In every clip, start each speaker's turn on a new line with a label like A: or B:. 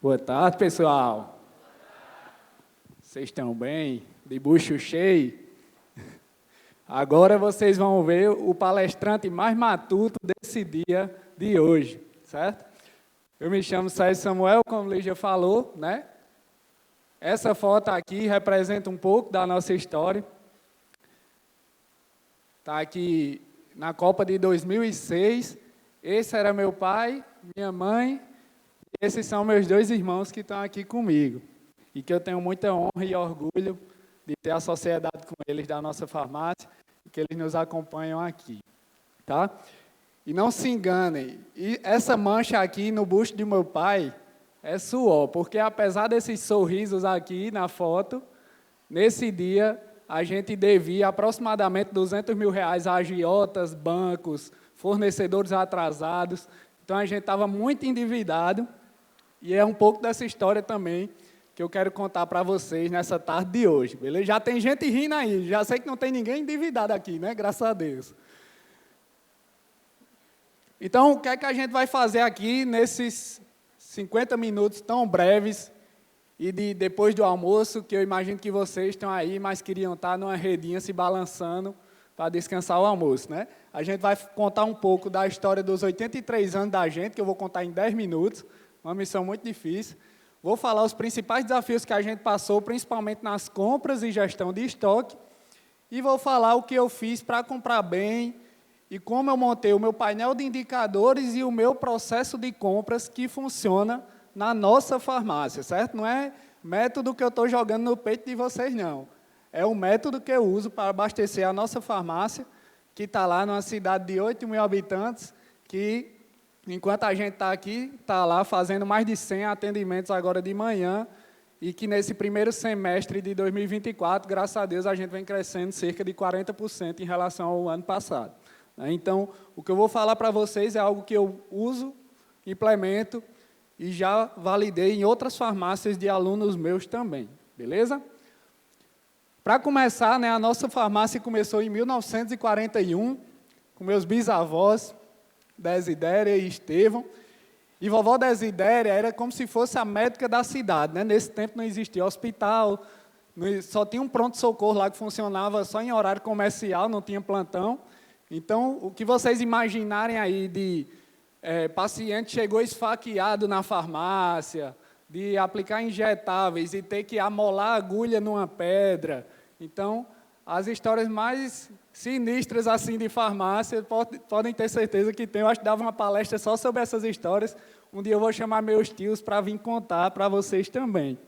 A: Boa tarde, pessoal. Vocês estão bem? De bucho cheio? Agora vocês vão ver o palestrante mais matuto desse dia de hoje, certo? Eu me chamo Sérgio Samuel, como o Lígia falou, né? Essa foto aqui representa um pouco da nossa história. Está aqui na Copa de 2006. Esse era meu pai, minha mãe. Esses são meus dois irmãos que estão aqui comigo. E que eu tenho muita honra e orgulho de ter a sociedade com eles da nossa farmácia e que eles nos acompanham aqui. Tá? E não se enganem, e essa mancha aqui no busto de meu pai é suor, porque apesar desses sorrisos aqui na foto, nesse dia a gente devia aproximadamente R$200 mil a agiotas, bancos, fornecedores atrasados. Então a gente estava muito endividado e é um pouco dessa história também que eu quero contar para vocês nessa tarde de hoje, beleza? Já tem gente rindo aí, já sei que não tem ninguém endividado aqui, né? Graças a Deus. Então, o que é que a gente vai fazer aqui nesses 50 minutos tão breves e depois do almoço, que eu imagino que vocês estão aí, mas queriam estar numa redinha se balançando para descansar o almoço, né? A gente vai contar um pouco da história dos 83 anos da gente, que eu vou contar em 10 minutos, uma missão muito difícil. Vou falar os principais desafios que a gente passou, principalmente nas compras e gestão de estoque, e vou falar o que eu fiz para comprar bem e como eu montei o meu painel de indicadores e o meu processo de compras que funciona na nossa farmácia, certo? Não é método que eu estou jogando no peito de vocês, não. É o método que eu uso para abastecer a nossa farmácia, que está lá numa cidade de 8 mil habitantes, que, enquanto a gente está aqui, está lá fazendo mais de 100 atendimentos agora de manhã, e que nesse primeiro semestre de 2024, graças a Deus, a gente vem crescendo cerca de 40% em relação ao ano passado. Então, o que eu vou falar para vocês é algo que eu uso, implemento e já validei em outras farmácias de alunos meus também, beleza? Para começar, né, a nossa farmácia começou em 1941, com meus bisavós, Desidéria e Estevão. E vovó Desidéria era como se fosse a médica da cidade, né? Nesse tempo não existia hospital, só tinha um pronto-socorro lá que funcionava só em horário comercial, não tinha plantão. Então, o que vocês imaginarem aí de paciente chegou esfaqueado na farmácia, de aplicar injetáveis e ter que amolar a agulha numa pedra. Então, as histórias mais sinistras assim de farmácia, podem ter certeza que tem. Eu acho que dava uma palestra só sobre essas histórias. Um dia eu vou chamar meus tios para vir contar para vocês também.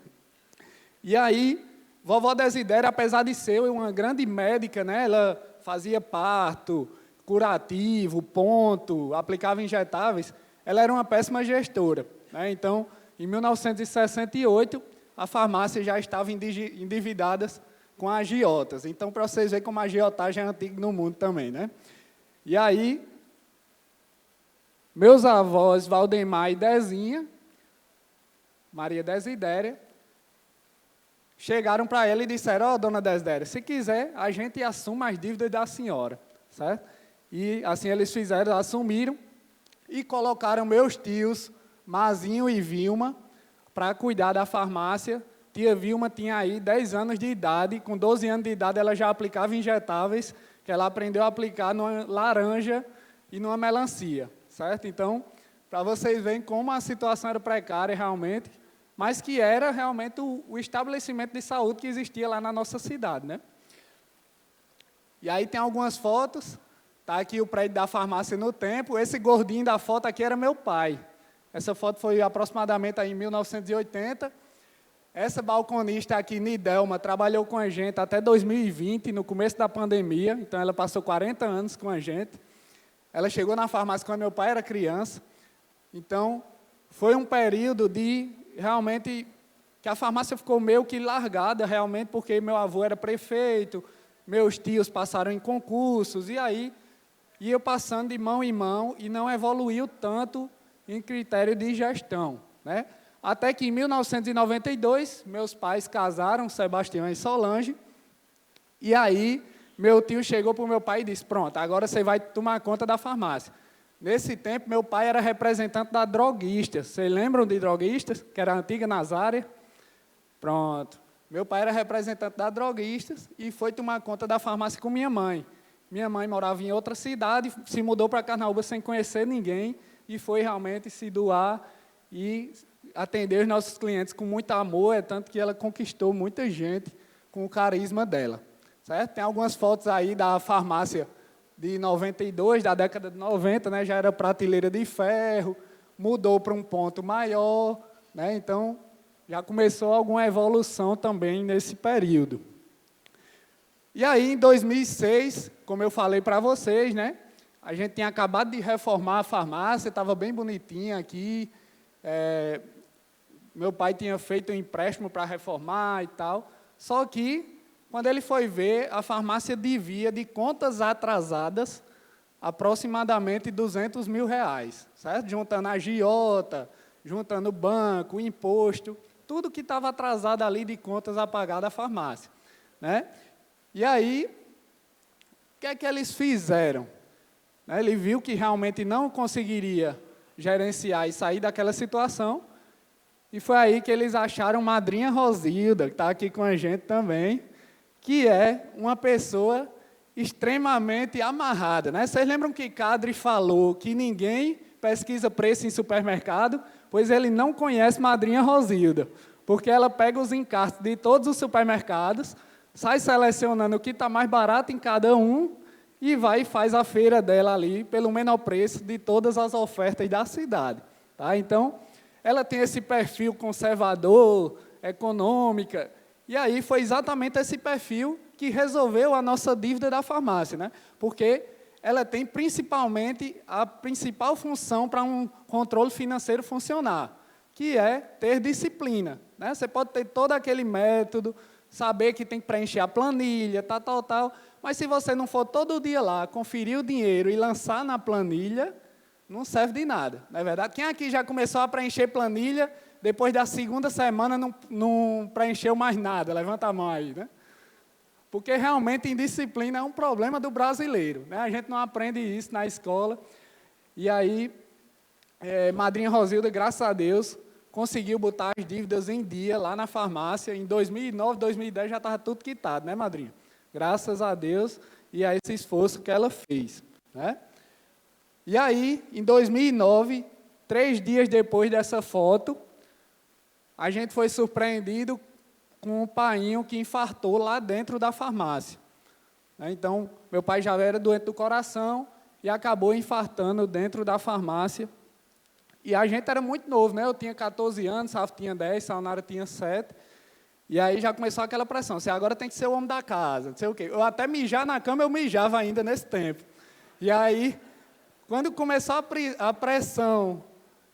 A: E aí, vovó Desidéria, apesar de ser uma grande médica, né, ela fazia parto, curativo, ponto, aplicava injetáveis, ela era uma péssima gestora, né? Então, em 1968, a farmácia já estava endividada com agiotas. Então, para vocês verem como a agiotagem é antiga no mundo também, né? E aí, meus avós, Valdemar e Dezinha, Maria Desidéria, chegaram para ela e disseram: ó, dona Desidéria, se quiser, a gente assume as dívidas da senhora, certo? E assim eles fizeram, assumiram e colocaram meus tios, Mazinho e Vilma, para cuidar da farmácia. Tia Vilma tinha aí 10 anos de idade, com 12 anos de idade ela já aplicava injetáveis, que ela aprendeu a aplicar numa laranja e numa melancia, certo? Então, para vocês verem como a situação era precária realmente, mas que era realmente o estabelecimento de saúde que existia lá na nossa cidade, né? E aí tem algumas fotos, tá aqui o prédio da farmácia no tempo. Esse gordinho da foto aqui era meu pai. Essa foto foi aproximadamente aí em 1980. Essa balconista aqui, Nidelma, trabalhou com a gente até 2020, no começo da pandemia, então ela passou 40 anos com a gente. Ela chegou na farmácia quando meu pai era criança, então foi um período de realmente que a farmácia ficou meio que largada realmente, porque meu avô era prefeito, meus tios passaram em concursos, e aí ia passando de mão em mão e não evoluiu tanto em critério de gestão, né? Até que em 1992, meus pais casaram, Sebastião e Solange, e aí meu tio chegou para o meu pai e disse: pronto, agora você vai tomar conta da farmácia. Nesse tempo, meu pai era representante da droguista. Vocês lembram de droguistas? Que era a antiga Nazária? Pronto. Meu pai era representante da droguistas e foi tomar conta da farmácia com minha mãe. Minha mãe morava em outra cidade, se mudou para Carnaúba sem conhecer ninguém e foi realmente se doar e atender os nossos clientes com muito amor, tanto que ela conquistou muita gente com o carisma dela. Certo? Tem algumas fotos aí da farmácia de 92, da década de 90, né? Já era prateleira de ferro, mudou para um ponto maior, né? Então, já começou alguma evolução também nesse período. E aí, em 2006, como eu falei para vocês, né? A gente tinha acabado de reformar a farmácia, estava bem bonitinha aqui. Meu pai tinha feito um empréstimo para reformar e tal. Só que, quando ele foi ver, a farmácia devia de contas atrasadas aproximadamente R$200 mil, certo? Juntando a agiota, juntando o banco, o imposto, tudo que estava atrasado ali de contas a pagar da farmácia, né? E aí, o que é que eles fizeram? Ele viu que realmente não conseguiria gerenciar e sair daquela situação, e foi aí que eles acharam Madrinha Rosilda, que está aqui com a gente também, que é uma pessoa extremamente amarrada, né? Vocês lembram que Cadre falou que ninguém pesquisa preço em supermercado? Pois ele não conhece Madrinha Rosilda, porque ela pega os encartes de todos os supermercados, sai selecionando o que está mais barato em cada um e vai e faz a feira dela ali pelo menor preço de todas as ofertas da cidade. Tá? Então, ela tem esse perfil conservador, econômica, e aí foi exatamente esse perfil que resolveu a nossa dívida da farmácia, né? Porque ela tem principalmente a principal função para um controle financeiro funcionar, que é ter disciplina, né? Você pode ter todo aquele método, saber que tem que preencher a planilha, tal, mas se você não for todo dia lá, conferir o dinheiro e lançar na planilha, não serve de nada, não é verdade? Quem aqui já começou a preencher planilha, depois da segunda semana não preencheu mais nada? Levanta a mão aí, né? Porque realmente indisciplina é um problema do brasileiro, né? A gente não aprende isso na escola. E aí, Madrinha Rosilda, graças a Deus, conseguiu botar as dívidas em dia lá na farmácia. Em 2009, 2010 já estava tudo quitado, né, Madrinha? Graças a Deus e a esse esforço que ela fez, né? E aí, em 2009, 3 dias depois dessa foto, a gente foi surpreendido com um painho que infartou lá dentro da farmácia. Então, meu pai já era doente do coração e acabou infartando dentro da farmácia. E a gente era muito novo, né? Eu tinha 14 anos, Rafa tinha 10, Saunara tinha 7. E aí já começou aquela pressão. Você agora tem que ser o homem da casa, não sei o quê. Eu até mijar na cama, eu mijava ainda nesse tempo. E aí, quando começou a pressão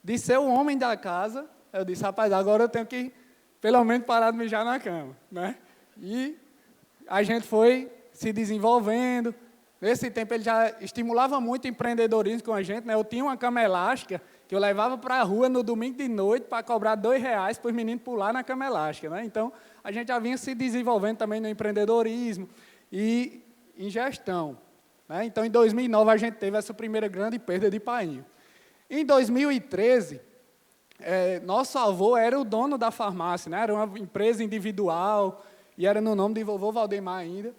A: de ser o homem da casa, eu disse, rapaz, agora eu tenho que, pelo menos, parar de mijar na cama, né? E a gente foi se desenvolvendo. Nesse tempo, ele já estimulava muito o empreendedorismo com a gente, né? Eu tinha uma cama elástica que eu levava para a rua no domingo de noite para cobrar R$2 para os meninos pular na cama elástica, né? Então, a gente já vinha se desenvolvendo também no empreendedorismo e em gestão, né? Então, em 2009, a gente teve essa primeira grande perda de painho. Em 2013... nosso avô era o dono da farmácia, né? Era uma empresa individual e era no nome de vovô Valdemar ainda.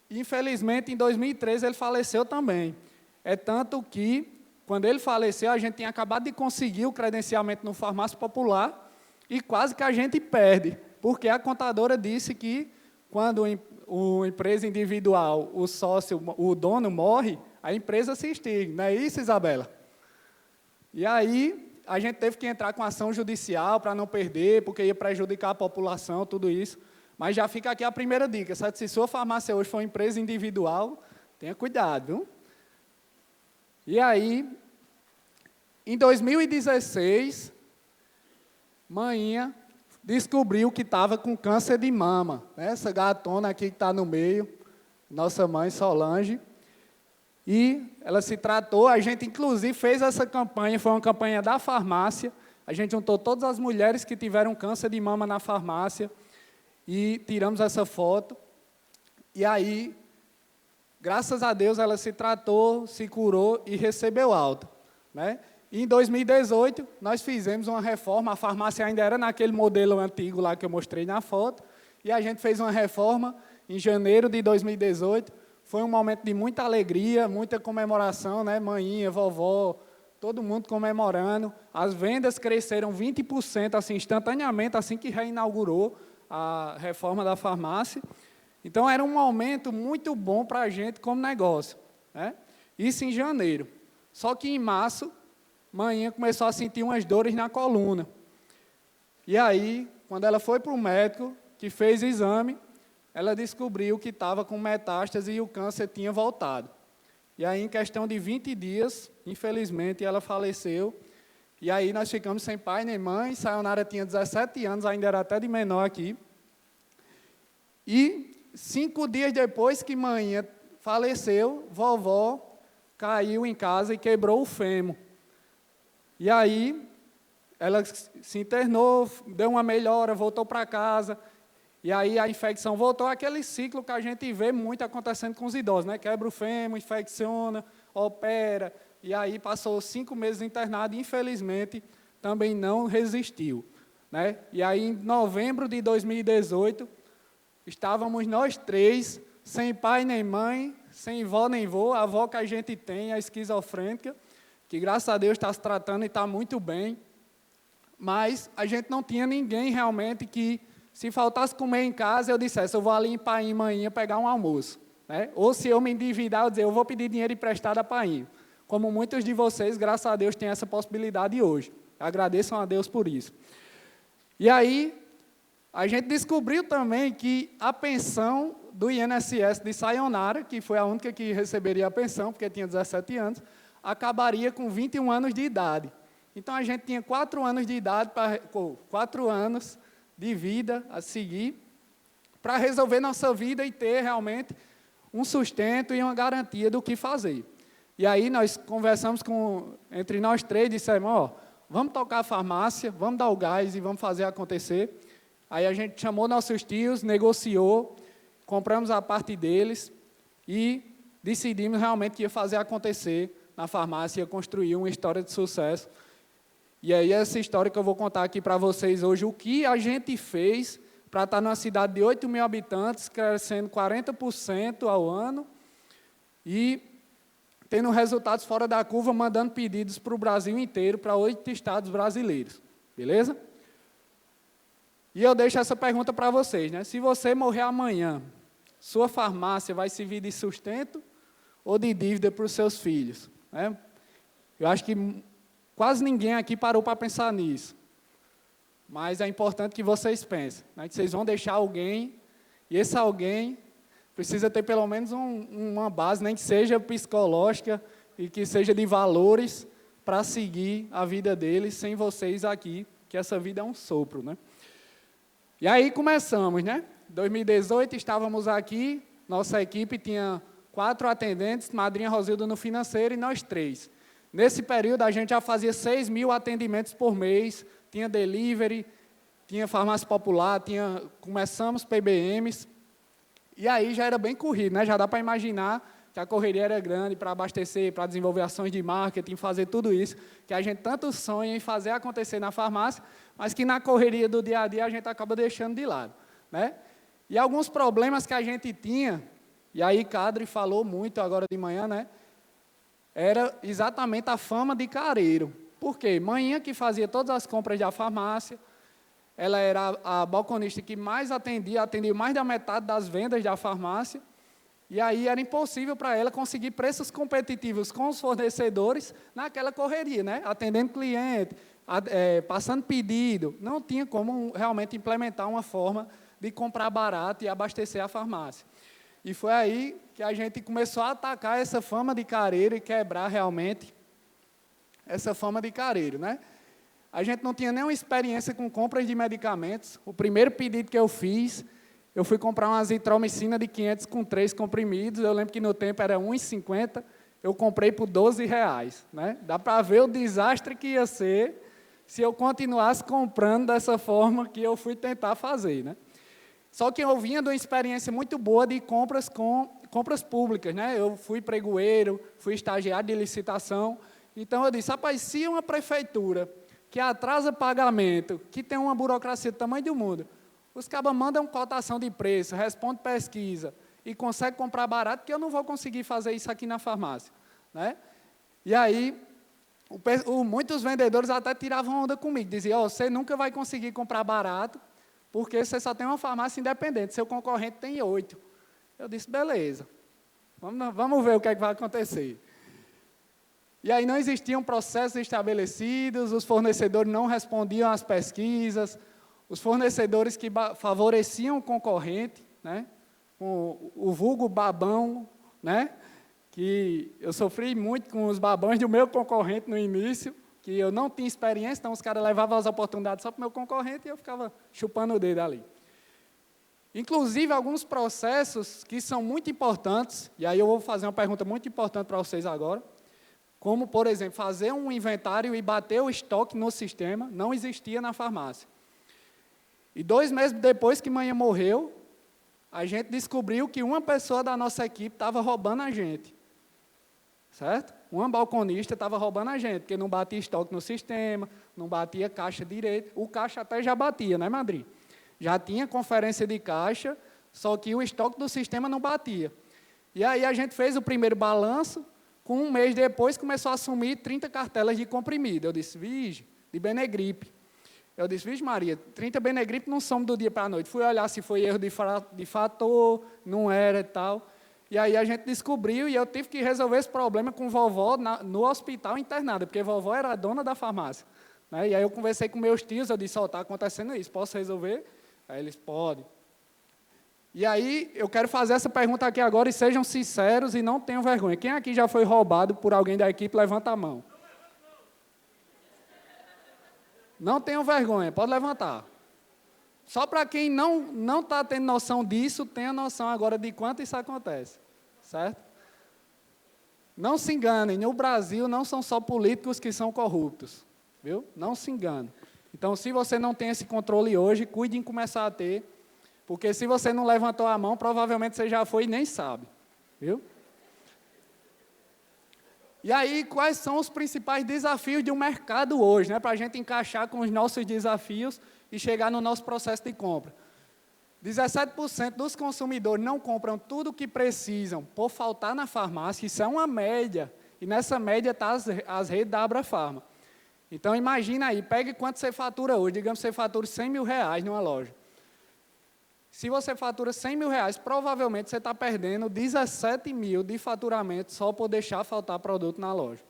A: E, infelizmente, em 2013, ele faleceu também. É tanto que, quando ele faleceu, a gente tinha acabado de conseguir o credenciamento no Farmácia Popular e quase que a gente perde, porque a contadora disse que, quando uma empresa individual, o sócio, o dono morre, a empresa se extingue. Não é isso, Isabela? E aí, a gente teve que entrar com ação judicial para não perder, porque ia prejudicar a população, tudo isso. Mas já fica aqui a primeira dica, certo? Se sua farmácia hoje for uma empresa individual, tenha cuidado, viu? E aí, em 2016, Mainha descobriu que estava com câncer de mama, né? Essa gatona aqui que está no meio, nossa mãe Solange. E ela se tratou, a gente inclusive fez essa campanha, foi uma campanha da farmácia, a gente juntou todas as mulheres que tiveram câncer de mama na farmácia e tiramos essa foto. E aí, graças a Deus, ela se tratou, se curou e recebeu alta. né? E em 2018, nós fizemos uma reforma, a farmácia ainda era naquele modelo antigo lá que eu mostrei na foto, e a gente fez uma reforma em janeiro de 2018. Foi um momento de muita alegria, muita comemoração, né? Mãinha, vovó, todo mundo comemorando. As vendas cresceram 20%, assim, instantaneamente, assim que reinaugurou a reforma da farmácia. Então, era um momento muito bom para a gente como negócio, né? Isso em janeiro. Só que em março, Mãinha começou a sentir umas dores na coluna. E aí, quando ela foi para o médico, que fez exame, ela descobriu que estava com metástase e o câncer tinha voltado. E aí, em questão de 20 dias, infelizmente, ela faleceu. E aí, nós ficamos sem pai nem mãe. Sayonara tinha 17 anos, ainda era até de menor aqui. E 5 dias depois que Mãinha faleceu, vovó caiu em casa e quebrou o fêmur. E aí, ela se internou, deu uma melhora, voltou para casa. E aí a infecção voltou, aquele ciclo que a gente vê muito acontecendo com os idosos, né? Quebra o fêmur, infecciona, opera. E aí passou 5 meses internado e, infelizmente, também não resistiu, né? E aí, em novembro de 2018, estávamos nós 3, sem pai nem mãe, sem vó nem vô. A avó que a gente tem, a esquizofrênica, que graças a Deus está se tratando e está muito bem. Mas a gente não tinha ninguém realmente que, se faltasse comer em casa, eu dissesse, eu vou ali em Painho, Mãinha, pegar um almoço, né? Ou se eu me endividar, eu dizer, eu vou pedir dinheiro emprestado a Painho. Como muitos de vocês, graças a Deus, têm essa possibilidade hoje. Agradeçam a Deus por isso. E aí, a gente descobriu também que a pensão do INSS de Sayonara, que foi a única que receberia a pensão, porque tinha 17 anos, acabaria com 21 anos de idade. Então, a gente tinha 4 anos de idade, 4 anos de vida a seguir, para resolver nossa vida e ter realmente um sustento e uma garantia do que fazer. E aí, nós conversamos entre nós 3, dissemos, ó, vamos tocar a farmácia, vamos dar o gás e vamos fazer acontecer. Aí, a gente chamou nossos tios, negociou, compramos a parte deles e decidimos realmente que ia fazer acontecer na farmácia, ia construir uma história de sucesso. E aí, essa história que eu vou contar aqui para vocês hoje, o que a gente fez para estar numa cidade de 8 mil habitantes, crescendo 40% ao ano e tendo resultados fora da curva, mandando pedidos para o Brasil inteiro, para 8 estados brasileiros. Beleza? E eu deixo essa pergunta para vocês, né? Se você morrer amanhã, sua farmácia vai servir de sustento ou de dívida para os seus filhos, né? Eu acho que quase ninguém aqui parou para pensar nisso. Mas é importante que vocês pensem, né? Que vocês vão deixar alguém, e esse alguém precisa ter pelo menos uma base, nem que seja psicológica e que seja de valores para seguir a vida deles sem vocês aqui, que essa vida é um sopro, né? E aí começamos, né? Em 2018 estávamos aqui, nossa equipe tinha 4 atendentes, Madrinha Rosilda no financeiro e nós 3. Nesse período, a gente já fazia 6 mil atendimentos por mês, tinha delivery, tinha farmácia popular, começamos PBMs, e aí já era bem corrido, né? Já dá para imaginar que a correria era grande para abastecer, para desenvolver ações de marketing, fazer tudo isso, que a gente tanto sonha em fazer acontecer na farmácia, mas que na correria do dia a dia a gente acaba deixando de lado, né? E alguns problemas que a gente tinha, e aí Cadre falou muito agora de manhã, né? Era exatamente a fama de careiro. Por quê? Mãinha que fazia todas as compras da farmácia, ela era a balconista que mais atendia mais da metade das vendas da farmácia, e aí era impossível para ela conseguir preços competitivos com os fornecedores naquela correria, né? Atendendo cliente, passando pedido. Não tinha como realmente implementar uma forma de comprar barato e abastecer a farmácia. E foi aí que a gente começou a atacar essa fama de careiro e quebrar realmente essa fama de careiro, né? A gente não tinha nenhuma experiência com compras de medicamentos. O primeiro pedido que eu fiz, eu fui comprar uma azitromicina de 500 com 3 comprimidos. Eu lembro que no tempo era R$ 1,50. Eu comprei por R$ 12, né? Dá para ver o desastre que ia ser se eu continuasse comprando dessa forma que eu fui tentar fazer, né? Só que eu vinha de uma experiência muito boa de compras públicas, né? Eu fui pregoeiro, fui estagiário de licitação, Então, eu disse, rapaz, se uma prefeitura que atrasa pagamento, que tem uma burocracia do tamanho do mundo, os cabas mandam cotação de preço, respondem pesquisa e conseguem comprar barato, que eu não vou conseguir fazer isso aqui na farmácia, né? E aí, muitos vendedores até tiravam onda comigo, diziam, você nunca vai conseguir comprar barato, porque você só tem uma farmácia independente, seu concorrente tem 8. Eu disse, beleza, vamos ver o que é que vai acontecer. E aí não existiam processos estabelecidos, os fornecedores não respondiam às pesquisas, os fornecedores que favoreciam o concorrente, né, o vulgo babão, né, que eu sofri muito com os babões do meu concorrente no início, que eu não tinha experiência, então os caras levavam as oportunidades só para o meu concorrente e eu ficava chupando o dedo ali. Inclusive, alguns processos que são muito importantes, e aí eu vou fazer uma pergunta muito importante para vocês agora, como, por exemplo, fazer um inventário e bater o estoque no sistema, não existia na farmácia. E 2 meses depois que manhã morreu, a gente descobriu que uma pessoa da nossa equipe estava roubando a gente. Certo? Uma balconista estava roubando a gente, porque não batia estoque no sistema, não batia caixa direito. O caixa até já batia, né, Madrid? Já tinha conferência de caixa, só que o estoque do sistema não batia. E aí a gente fez o primeiro balanço, com 1 mês depois começou a assumir 30 cartelas de comprimido. Eu disse, vige, de Benegripe. Eu disse, vige Maria, 30 Benegripe não some do dia para a noite. Fui olhar se foi erro de fator, não era e tal. E aí a gente descobriu e eu tive que resolver esse problema com vovó no hospital internada, porque vovó era a dona da farmácia, né? E aí eu conversei com meus tios, eu disse, está acontecendo isso, posso resolver? Aí eles, podem. E aí eu quero fazer essa pergunta aqui agora e sejam sinceros e não tenham vergonha. Quem aqui já foi roubado por alguém da equipe, levanta a mão. Não tenham vergonha, pode levantar. Só para quem não está tendo noção disso, tenha noção agora de quanto isso acontece. Certo? Não se enganem, no Brasil não são só políticos que são corruptos. Viu? Não se enganem. Então, se você não tem esse controle hoje, cuide em começar a ter, porque se você não levantou a mão, provavelmente você já foi e nem sabe. Viu? E aí, quais são os principais desafios de um mercado hoje, né, para a gente encaixar com os nossos desafios e chegar no nosso processo de compra? 17% dos consumidores não compram tudo o que precisam por faltar na farmácia, isso é uma média, e nessa média está as redes da Abrafarma. Então, imagina aí, pegue quanto você fatura hoje, digamos que você fatura R$100 mil numa loja. Se você fatura R$100 mil, provavelmente você está perdendo 17 mil de faturamento só por deixar faltar produto na loja.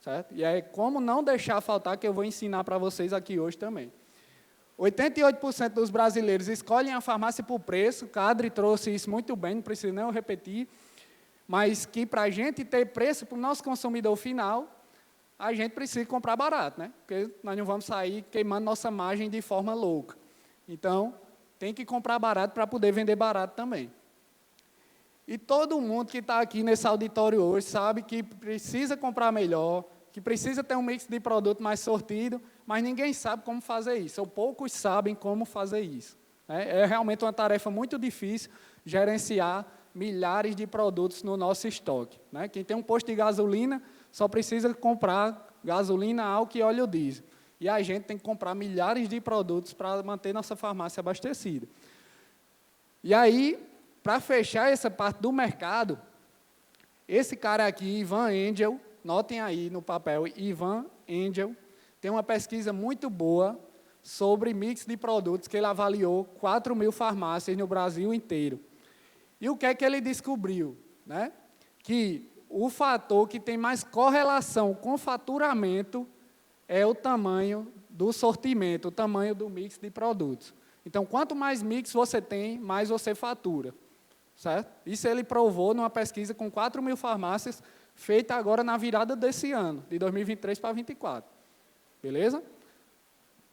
A: Certo? E é como não deixar faltar que eu vou ensinar para vocês aqui hoje também. 88% dos brasileiros escolhem a farmácia por preço, Cadre trouxe isso muito bem, não preciso nem eu repetir, mas que para a gente ter preço para o nosso consumidor final, a gente precisa comprar barato, né? Porque nós não vamos sair queimando nossa margem de forma louca. Então, tem que comprar barato para poder vender barato também. E todo mundo que está aqui nesse auditório hoje sabe que precisa comprar melhor, que precisa ter um mix de produto mais sortido, mas ninguém sabe como fazer isso, ou poucos sabem como fazer isso. É realmente uma tarefa muito difícil gerenciar milhares de produtos no nosso estoque. Né? Quem tem um posto de gasolina só precisa comprar gasolina, álcool e óleo diesel. E a gente tem que comprar milhares de produtos para manter nossa farmácia abastecida. E aí, para fechar essa parte do mercado, esse cara aqui, Ivan Angel, notem aí no papel, Ivan Angel, tem uma pesquisa muito boa sobre mix de produtos que ele avaliou 4 mil farmácias no Brasil inteiro. E o que é que ele descobriu? Né? Que o fator que tem mais correlação com faturamento é o tamanho do sortimento, o tamanho do mix de produtos. Então, quanto mais mix você tem, mais você fatura. Certo? Isso ele provou numa pesquisa com 4 mil farmácias, feita agora na virada desse ano, de 2023 para 2024. Beleza?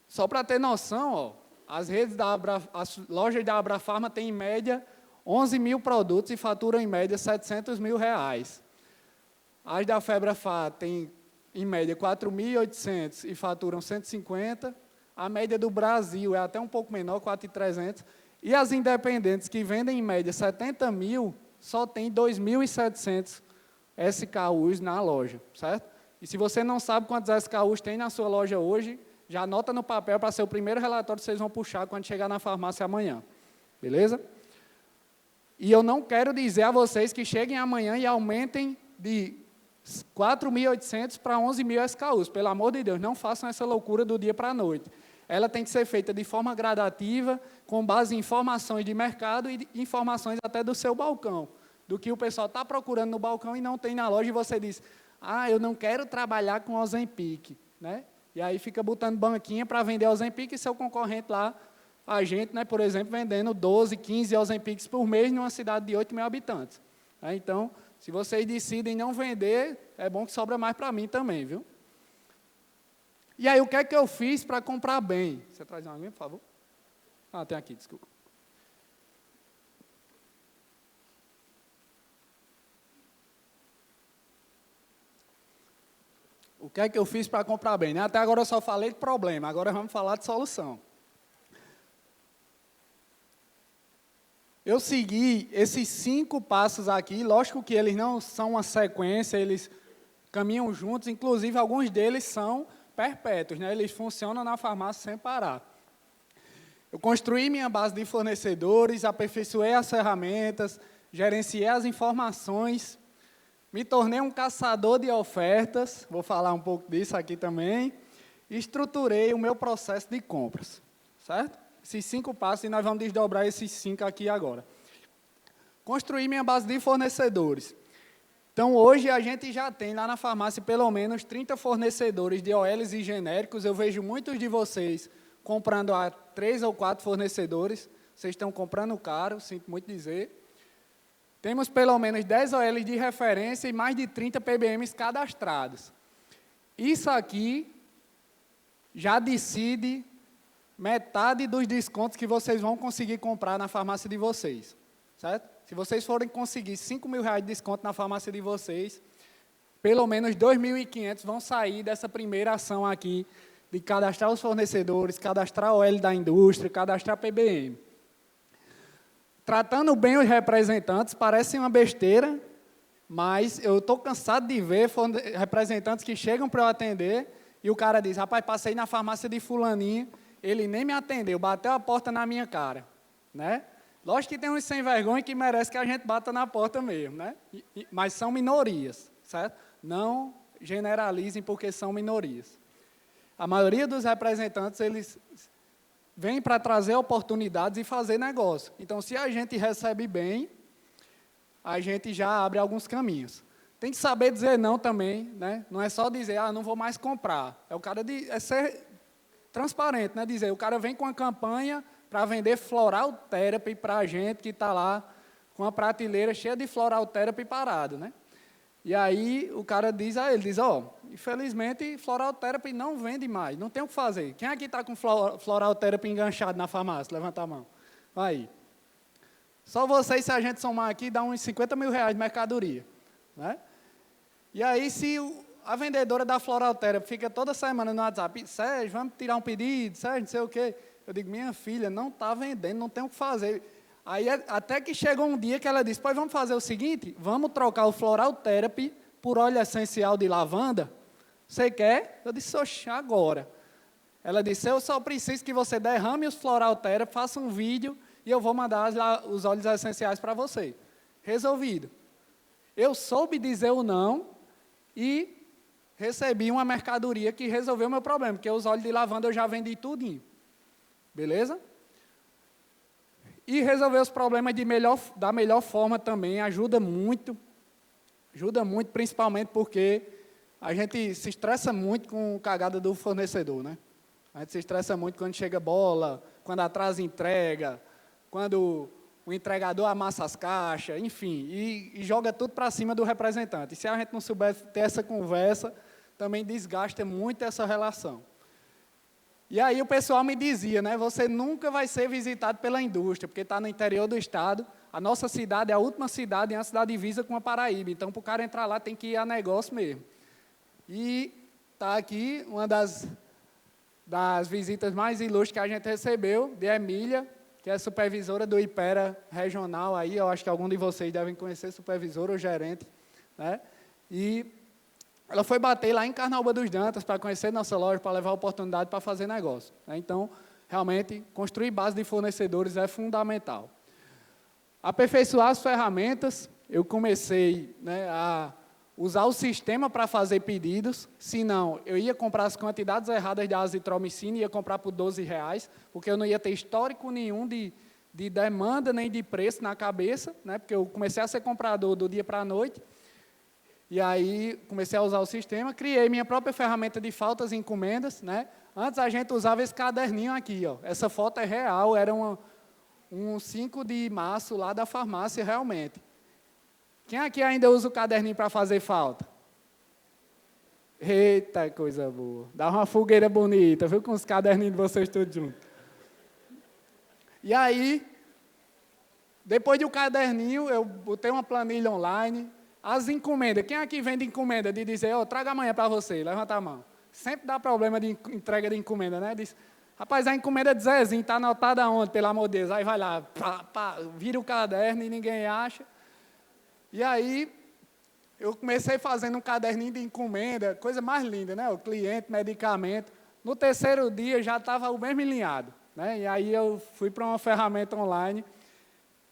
A: Só para ter noção, ó, as lojas da Abrafarma têm, em média, 11 mil produtos e faturam, em média, R$700 mil. As da Febrafar têm, em média, 4.800 e faturam 150. A média do Brasil é até um pouco menor, 4.300. E as independentes, que vendem, em média, 70 mil, só tem 2.700 SKUs na loja, certo? E se você não sabe quantos SKUs tem na sua loja hoje, já anota no papel para ser o primeiro relatório que vocês vão puxar quando chegar na farmácia amanhã. Beleza? E eu não quero dizer a vocês que cheguem amanhã e aumentem de 4.800 para 11.000 SKUs. Pelo amor de Deus, não façam essa loucura do dia para a noite. Ela tem que ser feita de forma gradativa, com base em informações de mercado e informações até do seu balcão, do que o pessoal está procurando no balcão e não tem na loja, e você diz, eu não quero trabalhar com Ozempic, né? E aí fica botando banquinha para vender Ozempic e seu concorrente lá, a gente, né, por exemplo, vendendo 12, 15 Ozempics por mês numa cidade de 8 mil habitantes. Então, se vocês decidem não vender, é bom que sobra mais para mim também, viu? E aí, o que é que eu fiz para comprar bem? Você traz uma aguinha, por favor? Tem aqui, desculpa. O que é que eu fiz para comprar bem? Até agora eu só falei de problema, agora vamos falar de solução. Eu segui esses 5 passos aqui, lógico que eles não são uma sequência, eles caminham juntos, inclusive alguns deles são perpétuos, né? Eles funcionam na farmácia sem parar. Eu construí minha base de fornecedores, aperfeiçoei as ferramentas, gerenciei as informações, me tornei um caçador de ofertas, vou falar um pouco disso aqui também, e estruturei o meu processo de compras, certo? Esses 5 passos, e nós vamos desdobrar esses 5 aqui agora. Construí minha base de fornecedores. Então, hoje a gente já tem lá na farmácia pelo menos 30 fornecedores de OLs e genéricos. Eu vejo muitos de vocês comprando a 3 ou 4 fornecedores. Vocês estão comprando caro, sinto muito dizer. Temos pelo menos 10 OLs de referência e mais de 30 PBMs cadastrados. Isso aqui já decide metade dos descontos que vocês vão conseguir comprar na farmácia de vocês, certo? Se vocês forem conseguir R$5.000 de desconto na farmácia de vocês, pelo menos 2.500 vão sair dessa primeira ação aqui, de cadastrar os fornecedores, cadastrar a OL da indústria, cadastrar PBM. Tratando bem os representantes, parece uma besteira, mas eu estou cansado de ver representantes que chegam para eu atender e o cara diz, rapaz, passei na farmácia de fulaninho, ele nem me atendeu, bateu a porta na minha cara, né? Lógico que tem uns sem vergonha que merece que a gente bata na porta mesmo, né? Mas são minorias, certo? Não generalizem porque são minorias. A maioria dos representantes, eles vêm para trazer oportunidades e fazer negócio. Então, se a gente recebe bem, a gente já abre alguns caminhos. Tem que saber dizer não também, né? Não é só dizer, não vou mais comprar. É o cara é ser transparente, né? Dizer, o cara vem com uma campanha para vender floral therapy para a gente que está lá com a prateleira cheia de floral therapy parado, né? E aí o cara diz a ele, infelizmente floral therapy não vende mais, não tem o que fazer. Quem aqui está com floral therapy enganchado na farmácia? Levanta a mão. Aí. Só vocês, se a gente somar aqui, dá uns R$50.000 de mercadoria, né? E aí, se a vendedora da Floral Therapy fica toda semana no WhatsApp, Sérgio, vamos tirar um pedido, Sérgio, não sei o quê. Eu digo, minha filha, não está vendendo, não tem o que fazer. Aí, até que chegou um dia que ela disse, pois vamos fazer o seguinte, vamos trocar o Floral Therapy por óleo essencial de lavanda? Você quer? Eu disse, oxe, agora. Ela disse, eu só preciso que você derrame os Floral Therapy, faça um vídeo e eu vou mandar os óleos essenciais para você. Resolvido. Eu soube dizer o não e recebi uma mercadoria que resolveu o meu problema, porque os óleos de lavanda eu já vendi tudinho. Beleza? E resolver os problemas da melhor forma também ajuda muito, principalmente porque a gente se estressa muito com a cagada do fornecedor, né? A gente se estressa muito quando chega bola, quando atrasa entrega, quando o entregador amassa as caixas, enfim, e joga tudo para cima do representante. E se a gente não souber ter essa conversa, também desgasta muito essa relação. E aí o pessoal me dizia, né, você nunca vai ser visitado pela indústria, porque está no interior do estado, a nossa cidade é a última cidade antes da divisa com a Paraíba, então para o cara entrar lá tem que ir a negócio mesmo. E está aqui uma das visitas mais ilustres que a gente recebeu, de Emília, que é supervisora do Ipera regional, aí, eu acho que algum de vocês devem conhecer, supervisora ou gerente, né? E ela foi bater lá em Carnaúba dos Dantas para conhecer nossa loja, para levar a oportunidade para fazer negócio. Né? Então, realmente, construir base de fornecedores é fundamental. Aperfeiçoar as ferramentas, eu comecei, né, a usar o sistema para fazer pedidos, senão eu ia comprar as quantidades erradas de azitromicina e ia comprar por R$12, porque eu não ia ter histórico nenhum de demanda nem de preço na cabeça, né, porque eu comecei a ser comprador do dia para a noite, e aí comecei a usar o sistema, criei minha própria ferramenta de faltas e encomendas. Né. Antes a gente usava esse caderninho aqui, ó. Essa foto é real, era um 5 de março lá da farmácia, realmente. Quem aqui ainda usa o caderninho para fazer falta? Eita, coisa boa. Dá uma fogueira bonita, viu, com os caderninhos de vocês todos juntos. E aí, depois do caderninho, eu botei uma planilha online. As encomendas. Quem aqui vende encomenda de dizer, traga amanhã para você, levanta a mão. Sempre dá problema de entrega de encomenda, né? Diz, rapaz, a encomenda de Zezinho está anotada onde, pelo amor de Deus? Aí vai lá, vira o caderno e ninguém acha. E aí, eu comecei fazendo um caderninho de encomenda, coisa mais linda, né? O cliente, medicamento. No terceiro dia, já estava o mesmo alinhado. Né? E aí, eu fui para uma ferramenta online,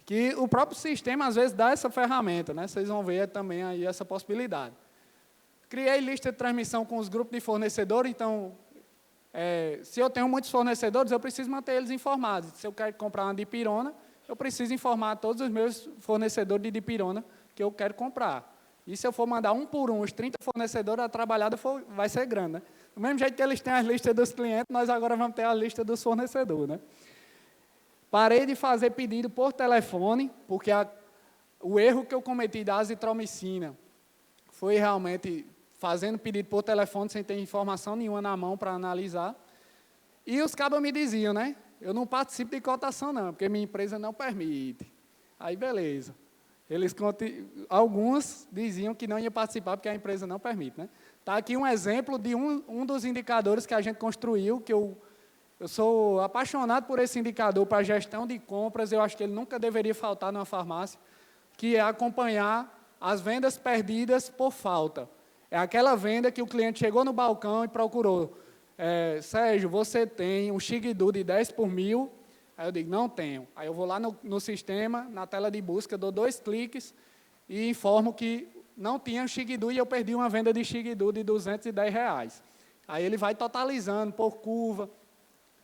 A: que o próprio sistema, às vezes, dá essa ferramenta. Né? Vocês vão ver também aí essa possibilidade. Criei lista de transmissão com os grupos de fornecedores, então, se eu tenho muitos fornecedores, eu preciso manter eles informados. Se eu quero comprar uma dipirona, eu preciso informar todos os meus fornecedores de dipirona que eu quero comprar. E se eu for mandar um por um, os 30 fornecedores, a trabalhada vai ser grande. Né? Do mesmo jeito que eles têm as listas dos clientes, nós agora vamos ter a lista dos fornecedores. Né? Parei de fazer pedido por telefone, porque o erro que eu cometi da azitromicina foi realmente fazendo pedido por telefone sem ter informação nenhuma na mão para analisar. E os cabos me diziam, né? Eu não participo de cotação não, porque minha empresa não permite. Aí, beleza. Alguns diziam que não ia participar porque a empresa não permite. Né? Está aqui um exemplo de um dos indicadores que a gente construiu, que eu sou apaixonado por esse indicador para gestão de compras, eu acho que ele nunca deveria faltar numa farmácia, que é acompanhar as vendas perdidas por falta. É aquela venda que o cliente chegou no balcão e procurou. Sérgio, você tem um Xigdu de 10 por 1000? Aí eu digo, não tenho. Aí eu vou lá no sistema, na tela de busca, dou 2 cliques e informo que não tinha Xigdu e eu perdi uma venda de Xigdu de R$210. Aí ele vai totalizando por curva.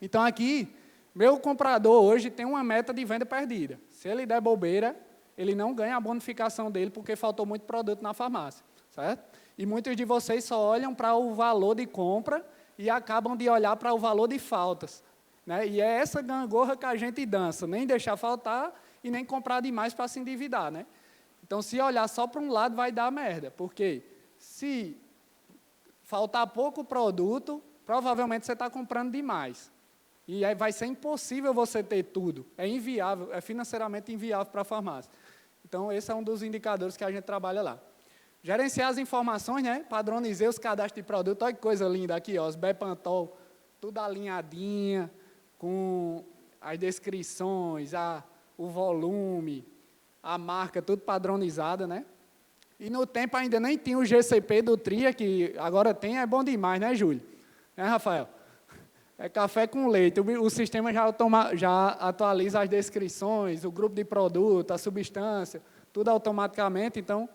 A: Então, aqui, meu comprador hoje tem uma meta de venda perdida. Se ele der bobeira, ele não ganha a bonificação dele porque faltou muito produto na farmácia. Certo? E muitos de vocês só olham para o valor de compra e acabam de olhar para o valor de faltas. Né? E é essa gangorra que a gente dança, nem deixar faltar e nem comprar demais para se endividar. Né? Então, se olhar só para um lado, vai dar merda. Porque se faltar pouco produto, provavelmente você está comprando demais. E aí vai ser impossível você ter tudo. É inviável, é financeiramente inviável para a farmácia. Então, esse é um dos indicadores que a gente trabalha lá. Gerenciar as informações, né? Padronizei os cadastros de produto. Olha que coisa linda aqui, ó, os Bepantol, tudo alinhadinha, com as descrições, o volume, a marca, tudo padronizada, né? E no tempo ainda nem tinha o GCP do TRIA, que agora tem, é bom demais, né, Júlio? Né, Rafael? É café com leite. O sistema já atualiza as descrições, o grupo de produto, a substância, tudo automaticamente. Então,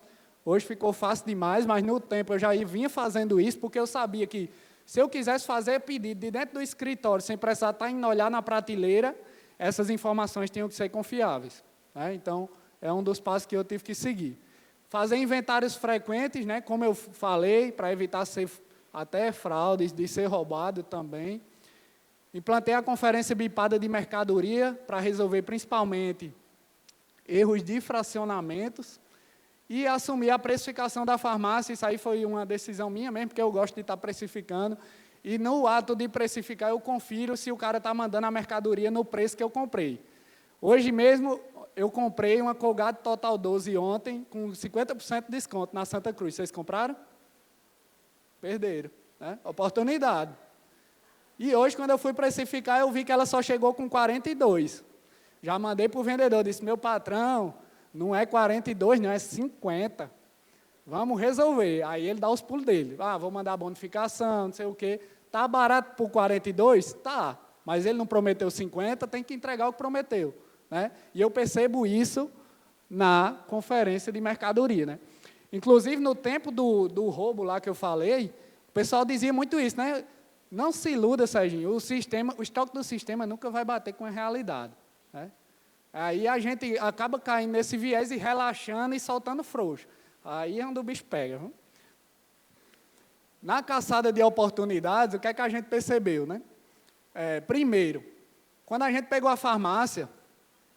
A: hoje ficou fácil demais, mas no tempo eu já vinha fazendo isso, porque eu sabia que se eu quisesse fazer pedido de dentro do escritório, sem precisar estar indo olhar na prateleira, essas informações tinham que ser confiáveis. Né? Então, é um dos passos que eu tive que seguir. Fazer inventários frequentes, né? Como eu falei, para evitar até fraudes, de ser roubado também. Implantei a conferência bipada de mercadoria para resolver principalmente erros de fracionamentos e assumir a precificação da farmácia. Isso aí foi uma decisão minha mesmo, porque eu gosto de estar precificando. E no ato de precificar, eu confiro se o cara está mandando a mercadoria no preço que eu comprei. Hoje mesmo, eu comprei uma Colgate Total 12 ontem, com 50% de desconto na Santa Cruz. Vocês compraram? Perderam. Né? Oportunidade. E hoje, quando eu fui precificar, eu vi que ela só chegou com 42. Já mandei para o vendedor, disse, meu patrão, não é 42, não, é 50. Vamos resolver. Aí ele dá os pulos dele. Ah, vou mandar bonificação, não sei o quê. Tá barato por 42? Tá. Mas ele não prometeu 50, tem que entregar o que prometeu. Né? E eu percebo isso na conferência de mercadoria. Né? Inclusive, no tempo do roubo lá que eu falei, o pessoal dizia muito isso, né? Não se iluda, Serginho, o estoque do sistema nunca vai bater com a realidade. Né? Aí a gente acaba caindo nesse viés e relaxando e soltando frouxo. Aí é onde o bicho pega. Viu? Na caçada de oportunidades, o que é que a gente percebeu? Né? Primeiro, quando a gente pegou a farmácia,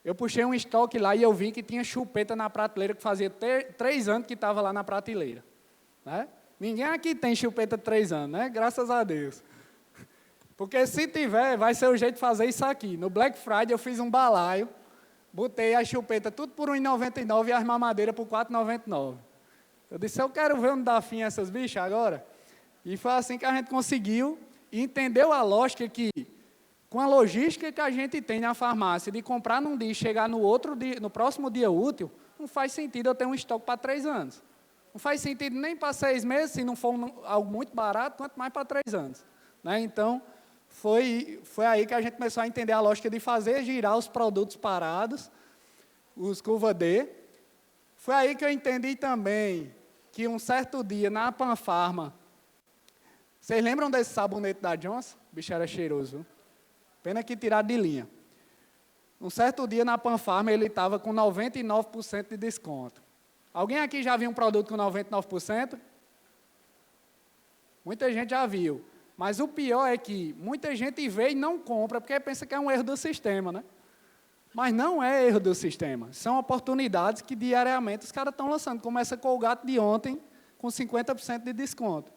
A: eu puxei um estoque lá e eu vi que tinha chupeta na prateleira, que fazia 3 anos que estava lá na prateleira. Né? Ninguém aqui tem chupeta de 3 anos, né? Graças a Deus. Porque se tiver, vai ser o jeito de fazer isso aqui. No Black Friday eu fiz um balaio, botei a chupeta tudo por R$ 1,99 e as mamadeiras por R$ 4,99. Eu disse, eu quero ver onde dá fim a essas bichas agora. E foi assim que a gente conseguiu e entendeu a lógica que, com a logística que a gente tem na farmácia, de comprar num dia e chegar no outro dia, no próximo dia útil, não faz sentido eu ter um estoque para 3 anos. Não faz sentido nem para 6 meses, se não for algo muito barato, quanto mais para 3 anos. Né? Então, foi aí que a gente começou a entender a lógica de fazer girar os produtos parados, os curva D. Foi aí que eu entendi também que um certo dia, na Panfarma, vocês lembram desse sabonete da Johnson? O bicho era cheiroso, viu? Pena que tiraram de linha. Um certo dia, na Panfarma, ele estava com 99% de desconto. Alguém aqui já viu um produto com 99%? Muita gente já viu. Mas o pior é que muita gente vê e não compra, porque pensa que é um erro do sistema, né? Mas não é erro do sistema. São oportunidades que diariamente os caras estão lançando, como essa Colgate de ontem, com 50% de desconto.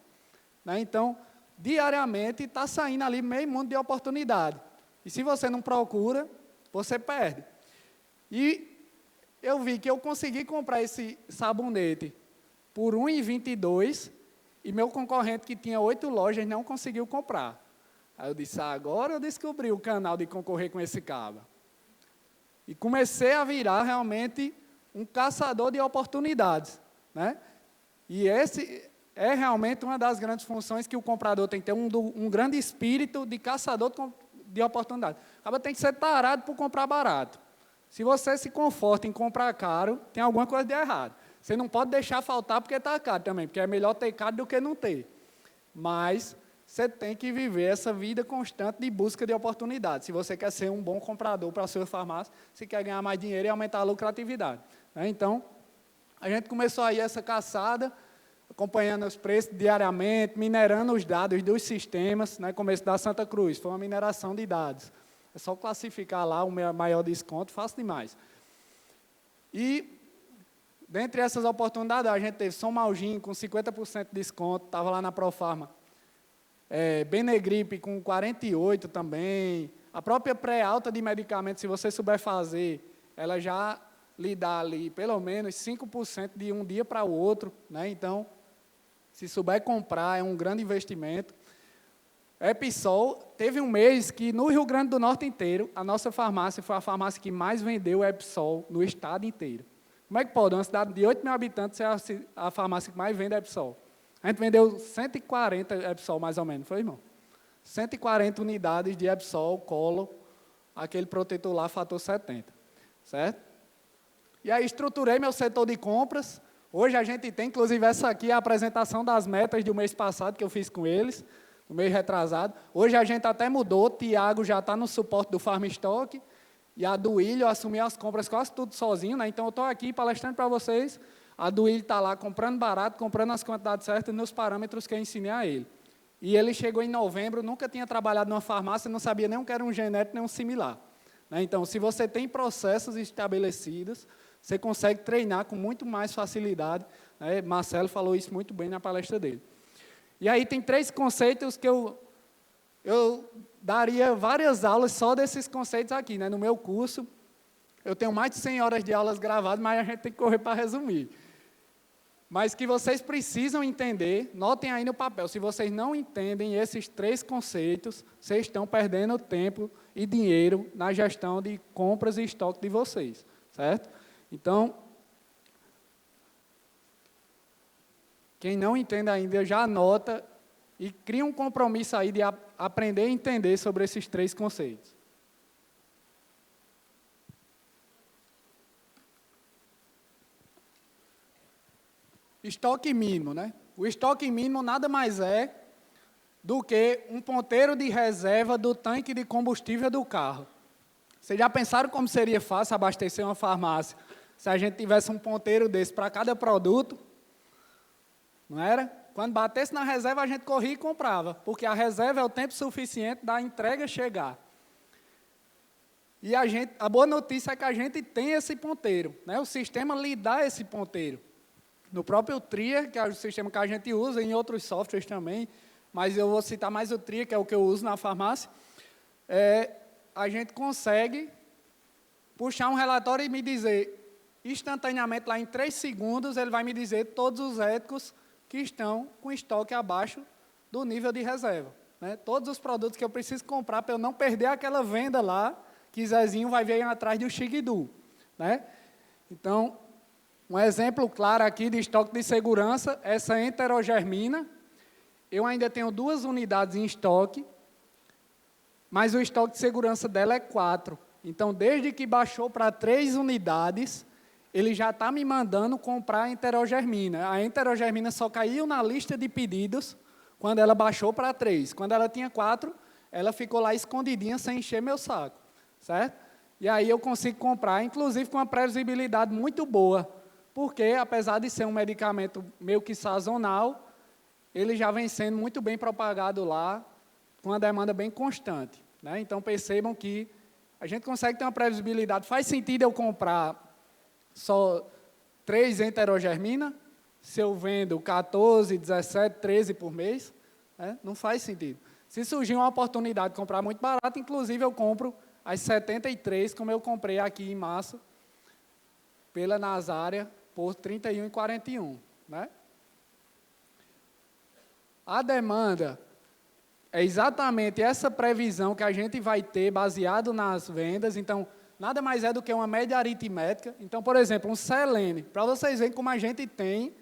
A: Né? Então, diariamente está saindo ali meio mundo de oportunidade. E se você não procura, você perde. E eu vi que eu consegui comprar esse sabonete por R$ 1,22 e meu concorrente, que tinha 8 lojas, não conseguiu comprar. Aí eu disse, agora eu descobri o canal de concorrer com esse cabo. E comecei a virar realmente um caçador de oportunidades. Né? E esse é realmente uma das grandes funções que o comprador tem que ter, um grande espírito de caçador de oportunidades. Acaba tem que ser tarado por comprar barato. Se você se conforta em comprar caro, tem alguma coisa de errado. Você não pode deixar faltar porque está caro também, porque é melhor ter caro do que não ter. Mas você tem que viver essa vida constante de busca de oportunidades. Se você quer ser um bom comprador para a sua farmácia, se quer ganhar mais dinheiro e aumentar a lucratividade. Né? Então, a gente começou aí essa caçada, acompanhando os preços diariamente, minerando os dados dos sistemas, né? Começo da Santa Cruz, foi uma mineração de dados. É só classificar lá o maior desconto, fácil demais. E, dentre essas oportunidades, a gente teve São Malgin com 50% de desconto, estava lá na Profarma. Benegripe com 48% também. A própria pré-alta de medicamentos, se você souber fazer, ela já lhe dá ali pelo menos 5% de um dia para o outro. Né? Então, se souber comprar, é um grande investimento. Episol, teve um mês que no Rio Grande do Norte inteiro, a nossa farmácia foi a farmácia que mais vendeu Episol no estado inteiro. Como é que pode? Uma cidade de 8 mil habitantes ser a farmácia que mais vende Episol. A gente vendeu 140 Episol, mais ou menos, foi, irmão? 140 unidades de Episol, Colo, aquele protetor lá, fator 70. Certo? E aí estruturei meu setor de compras. Hoje a gente tem, inclusive, essa aqui, a apresentação das metas do mês passado que eu fiz com eles. No mês retrasado. Hoje a gente até mudou, o Tiago já está no suporte do Farm Stock, e a Duílio assumiu as compras quase tudo sozinho, né? Então eu estou aqui palestrando para vocês, a Duílio está lá comprando barato, comprando as quantidades certas nos parâmetros que eu ensinei a ele. E ele chegou em novembro, nunca tinha trabalhado numa farmácia, não sabia nem o que era um genérico, nem um similar. Né? Então, se você tem processos estabelecidos, você consegue treinar com muito mais facilidade. Né? Marcelo falou isso muito bem na palestra dele. E aí tem 3 conceitos que eu daria várias aulas só desses conceitos aqui. Né? No meu curso, eu tenho mais de 100 horas de aulas gravadas, mas a gente tem que correr para resumir. Mas que vocês precisam entender, notem aí no papel, se vocês não entendem esses 3 conceitos, vocês estão perdendo tempo e dinheiro na gestão de compras e estoque de vocês. Certo? Então, Quem não entende ainda já anota e cria um compromisso aí de aprender e entender sobre esses 3 conceitos. Estoque mínimo, né? O estoque mínimo nada mais é do que um ponteiro de reserva do tanque de combustível do carro. Vocês já pensaram como seria fácil abastecer uma farmácia se a gente tivesse um ponteiro desse para cada produto? Não era? Quando batesse na reserva, a gente corria e comprava, porque a reserva é o tempo suficiente da entrega chegar. E a boa notícia é que a gente tem esse ponteiro, né? O sistema lhe dá esse ponteiro. No próprio Tria, que é o sistema que a gente usa, em outros softwares também, mas eu vou citar mais o Tria, que é o que eu uso na farmácia, a gente consegue puxar um relatório e me dizer, instantaneamente, lá em 3 segundos, ele vai me dizer todos os éticos que estão com estoque abaixo do nível de reserva. Né? Todos os produtos que eu preciso comprar para eu não perder aquela venda lá, que Zezinho vai vir atrás do Xiguidu. Né? Então, um exemplo claro aqui de estoque de segurança, essa enterogermina, eu ainda tenho 2 unidades em estoque, mas o estoque de segurança dela é 4. Então, desde que baixou para 3 unidades, ele já está me mandando comprar a enterogermina. A enterogermina só caiu na lista de pedidos quando ela baixou para 3. Quando ela tinha 4, ela ficou lá escondidinha sem encher meu saco. Certo? E aí eu consigo comprar, inclusive com uma previsibilidade muito boa, porque, apesar de ser um medicamento meio que sazonal, ele já vem sendo muito bem propagado lá, com uma demanda bem constante. Né? Então, percebam que a gente consegue ter uma previsibilidade. Faz sentido eu comprar só 3 enterogermina, se eu vendo 14, 17, 13 por mês? Né? Não faz sentido. Se surgir uma oportunidade de comprar muito barato, inclusive eu compro as 73, como eu comprei aqui em março, pela Nazária, por R$ 31,41. Né? A demanda é exatamente essa previsão que a gente vai ter baseado nas vendas. Então, nada mais é do que uma média aritmética. Então, por exemplo, um Selene, para vocês verem como a gente tem,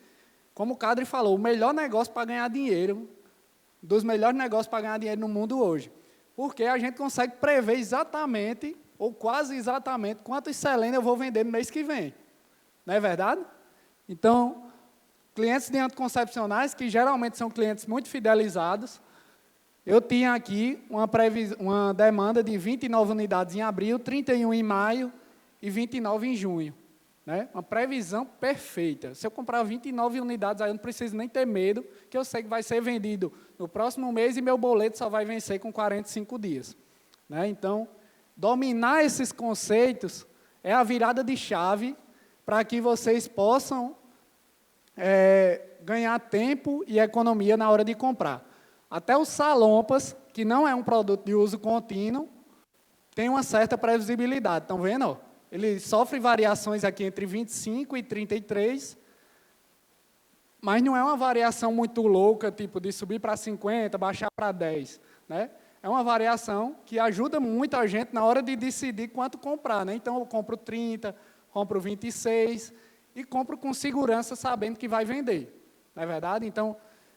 A: como o Cadre falou, o melhor negócio para ganhar dinheiro, dos melhores negócios para ganhar dinheiro no mundo hoje. Porque a gente consegue prever exatamente, ou quase exatamente, quantos Selene eu vou vender no mês que vem. Não é verdade? Então, clientes de anticoncepcionais, que geralmente são clientes muito fidelizados, eu tinha aqui uma demanda de 29 unidades em abril, 31 em maio e 29 em junho. Né? Uma previsão perfeita. Se eu comprar 29 unidades, aí eu não preciso nem ter medo, que eu sei que vai ser vendido no próximo mês e meu boleto só vai vencer com 45 dias. Né? Então, dominar esses conceitos é a virada de chave para que vocês possam ganhar tempo e economia na hora de comprar. Até o Salompas, que não é um produto de uso contínuo, tem uma certa previsibilidade. Estão vendo? Ó? Ele sofre variações aqui entre 25 e 33, mas não é uma variação muito louca, tipo de subir para 50, baixar para 10. Né? É uma variação que ajuda muito a gente na hora de decidir quanto comprar. Né? Então, eu compro 30, compro 26 e compro com segurança, sabendo que vai vender. Não é verdade? Então,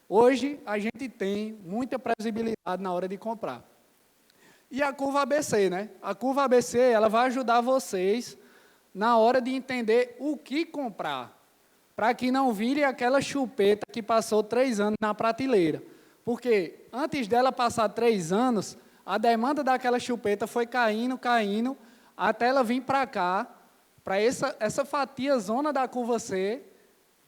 A: hoje, a gente tem muita previsibilidade na hora de comprar. E a curva ABC, né? A curva ABC, ela vai ajudar vocês na hora de entender o que comprar, para que não vire aquela chupeta que passou 3 anos na prateleira. Porque antes dela passar 3 anos, a demanda daquela chupeta foi caindo, até ela vir para cá, para essa fatia zona da curva C,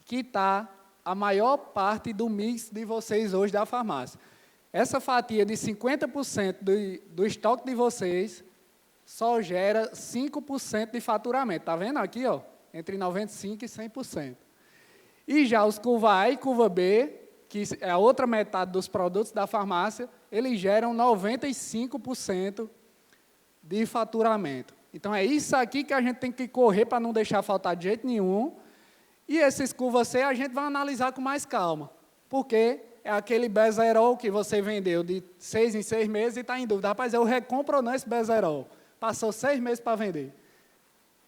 A: que está a maior parte do mix de vocês hoje da farmácia. Essa fatia de 50% do estoque de vocês só gera 5% de faturamento. Está vendo aqui? Ó, entre 95% e 100%. E já os curva A e curva B, que é a outra metade dos produtos da farmácia, eles geram 95% de faturamento. Então, é isso aqui que a gente tem que correr para não deixar faltar de jeito nenhum. E esses curva C a gente vai analisar com mais calma. Porque é aquele Bezerol que você vendeu de 6 em 6 meses e está em dúvida. Rapaz, eu recompro ou não esse Bezerol? Passou 6 meses para vender.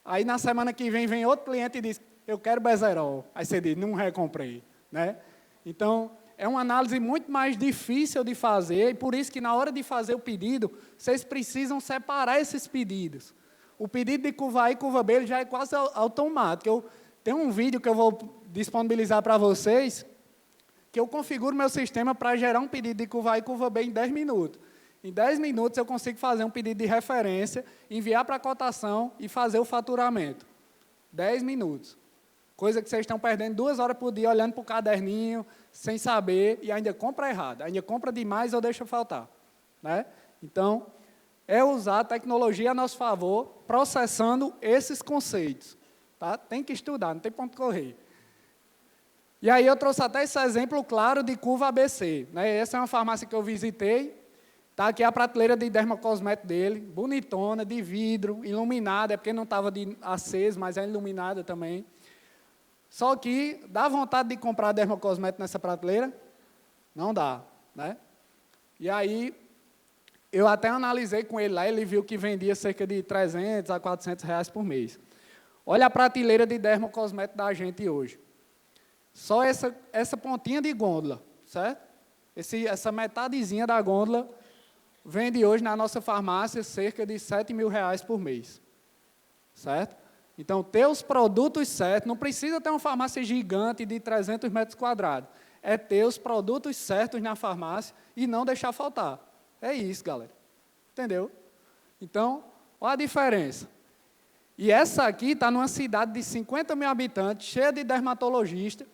A: Aí, na semana que vem outro cliente e diz, eu quero Bezerol. Aí você diz, não recomprei. Né? Então, é uma análise muito mais difícil de fazer, e por isso que na hora de fazer o pedido, vocês precisam separar esses pedidos. O pedido de curva A e curva B ele já é quase automático. Eu tenho um vídeo que eu vou disponibilizar para vocês, que eu configuro meu sistema para gerar um pedido de curva A e curva B em 10 minutos. Em 10 minutos eu consigo fazer um pedido de referência, enviar para a cotação e fazer o faturamento. 10 minutos. Coisa que vocês estão perdendo 2 horas por dia olhando para o caderninho, sem saber, e ainda compra errado. Ainda compra demais ou deixa faltar. Né? Então, é usar a tecnologia a nosso favor, processando esses conceitos. Tá? Tem que estudar, não tem ponto correr. E aí eu trouxe até esse exemplo claro de curva ABC. Né? Essa é uma farmácia que eu visitei. Está aqui a prateleira de dermocosmético dele, bonitona, de vidro, iluminada, é porque não estava aceso, mas é iluminada também. Só que dá vontade de comprar dermocosmético nessa prateleira? Não dá, né? E aí, eu até analisei com ele lá, ele viu que vendia cerca de 300 a 400 reais por mês. Olha a prateleira de dermocosmético da gente hoje. Só essa pontinha de gôndola, certo? Essa metadezinha da gôndola vende hoje na nossa farmácia cerca de 7 mil reais por mês, certo? Então, ter os produtos certos, não precisa ter uma farmácia gigante de 300 metros quadrados. É ter os produtos certos na farmácia e não deixar faltar. É isso, galera. Entendeu? Então, olha a diferença. E essa aqui está numa cidade de 50 mil habitantes, cheia de dermatologistas,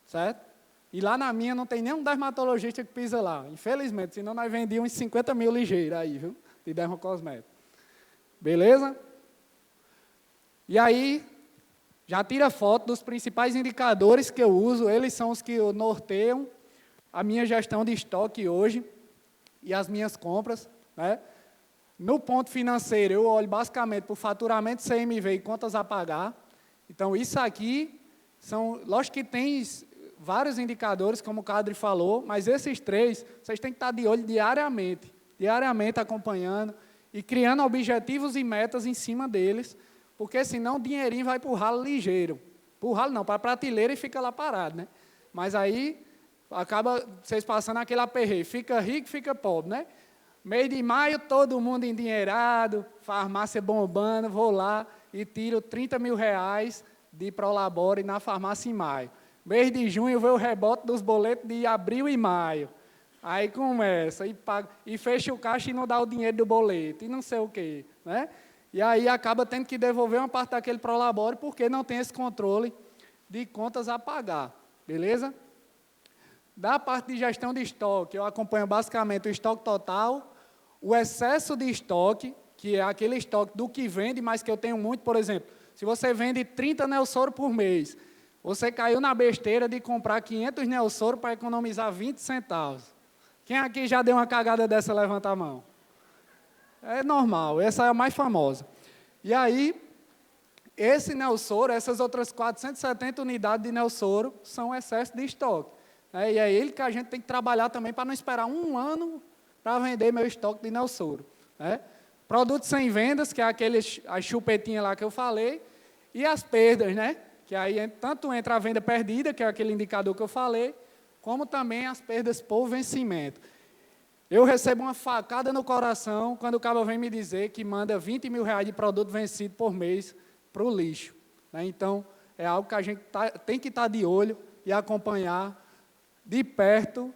A: certo? E lá na minha não tem nenhum dermatologista que pisa lá, infelizmente, senão nós vendíamos 50 mil ligeiros aí, viu? De dermocosmético. Beleza? E aí, já tira foto dos principais indicadores que eu uso, eles são os que norteiam a minha gestão de estoque hoje e as minhas compras. Né? No ponto financeiro, eu olho basicamente para o faturamento CMV e contas a pagar. Então, isso aqui, lógico que tem vários indicadores, como o Cadre falou, mas esses 3, vocês têm que estar de olho diariamente acompanhando e criando objetivos e metas em cima deles, porque senão o dinheirinho vai para o ralo ligeiro. Para o ralo não, para a prateleira e fica lá parado, né? Mas aí acaba vocês passando aquele aperreio, fica rico, fica pobre, né? Mês de maio, todo mundo endinheirado, farmácia bombando, vou lá e tiro 30 mil reais de Prolabore na farmácia em maio. Mês de junho, vê o rebote dos boletos de abril e maio. Aí começa, e fecha o caixa e não dá o dinheiro do boleto, e não sei o quê, né? E aí acaba tendo que devolver uma parte daquele Prolabore porque não tem esse controle de contas a pagar, beleza? Da parte de gestão de estoque, eu acompanho basicamente o estoque total, o excesso de estoque, que é aquele estoque do que vende, mas que eu tenho muito, por exemplo, se você vende 30 Neosoro por mês, você caiu na besteira de comprar 500 Neosoro para economizar 20 centavos. Quem aqui já deu uma cagada dessa, levanta a mão. É normal, essa é a mais famosa. E aí, esse Neosoro, essas outras 470 unidades de Neosoro, são excesso de estoque. E é ele que a gente tem que trabalhar também para não esperar um ano para vender meu estoque de Neosoro. Produtos sem vendas, que é as chupetinhas lá que eu falei, e as perdas, né? Que aí tanto entra a venda perdida, que é aquele indicador que eu falei, como também as perdas por vencimento. Eu recebo uma facada no coração quando o cara vem me dizer que manda 20 mil reais de produto vencido por mês para o lixo. Então, é algo que a gente tem que estar de olho e acompanhar de perto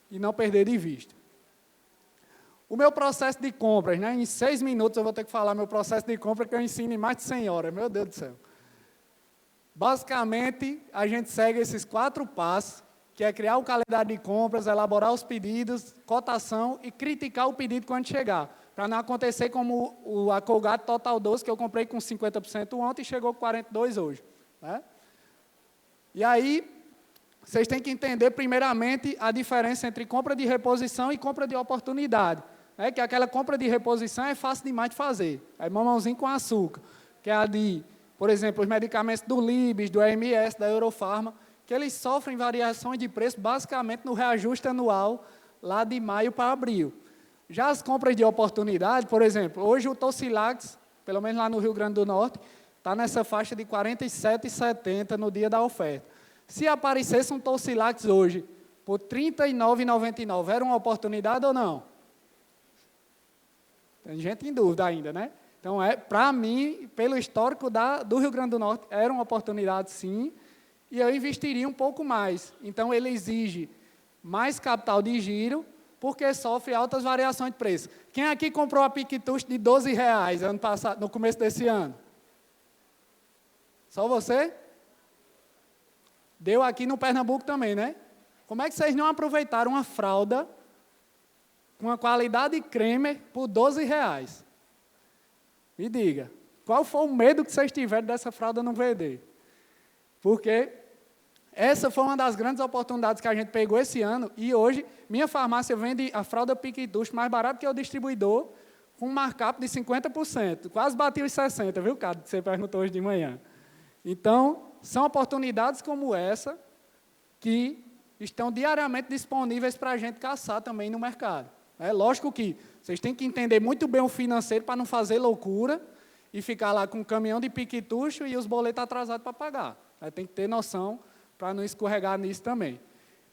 A: e não perder de vista. O meu processo de compras, né? Em 6 minutos eu vou ter que falar meu processo de compra, que eu ensino em mais de 100 horas, meu Deus do céu. Basicamente, a gente segue esses 4 passos, que é criar o calendário de compras, elaborar os pedidos, cotação e criticar o pedido quando chegar, para não acontecer como a Colgate Total 12, que eu comprei com 50% ontem e chegou com 42% hoje. Né? E aí, vocês têm que entender, primeiramente, a diferença entre compra de reposição e compra de oportunidade. Que aquela compra de reposição é fácil demais de fazer. É mamãozinho com açúcar, que é a de, por exemplo, os medicamentos do Libes, do EMS, da Eurofarma, que eles sofrem variações de preço basicamente no reajuste anual, lá de maio para abril. Já as compras de oportunidade, por exemplo, hoje o Tocilax, pelo menos lá no Rio Grande do Norte, está nessa faixa de R$ 47,70 no dia da oferta. Se aparecesse um Tocilax hoje por R$ 39,99 era uma oportunidade ou não? Tem gente em dúvida ainda, né? Então, para mim, pelo histórico do Rio Grande do Norte, era uma oportunidade sim, e eu investiria um pouco mais. Então, ele exige mais capital de giro, porque sofre altas variações de preço. Quem aqui comprou a Piquetucho de R$ 12 ano passado, no começo desse ano? Só você? Deu aqui no Pernambuco também, né? Como é que vocês não aproveitaram uma fralda com a qualidade creme por R$ 12? Me diga, qual foi o medo que vocês tiveram dessa fralda não vender? Porque essa foi uma das grandes oportunidades que a gente pegou esse ano, e hoje minha farmácia vende a fralda Piquetucho mais barato que o distribuidor, com um markup de 50%. Quase bati os 60%, viu, Cado, que você perguntou hoje de manhã. Então, são oportunidades como essa que estão diariamente disponíveis para a gente caçar também no mercado. É lógico que vocês têm que entender muito bem o financeiro para não fazer loucura e ficar lá com um caminhão de Piquetucho e os boletos atrasados para pagar. Tem que ter noção para não escorregar nisso também.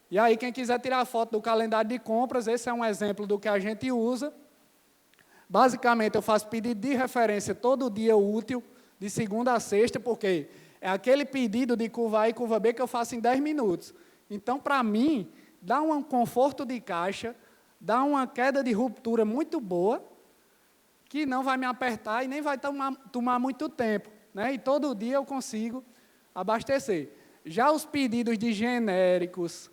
A: E aí, quem quiser tirar foto do calendário de compras, esse é um exemplo do que a gente usa. Basicamente, eu faço pedido de referência todo dia útil, de segunda a sexta, porque é aquele pedido de curva A e curva B que eu faço em 10 minutos. Então, para mim, dá um conforto de caixa, dá uma queda de ruptura muito boa, que não vai me apertar e nem vai tomar muito tempo, né? E todo dia eu consigo abastecer. Já os pedidos de genéricos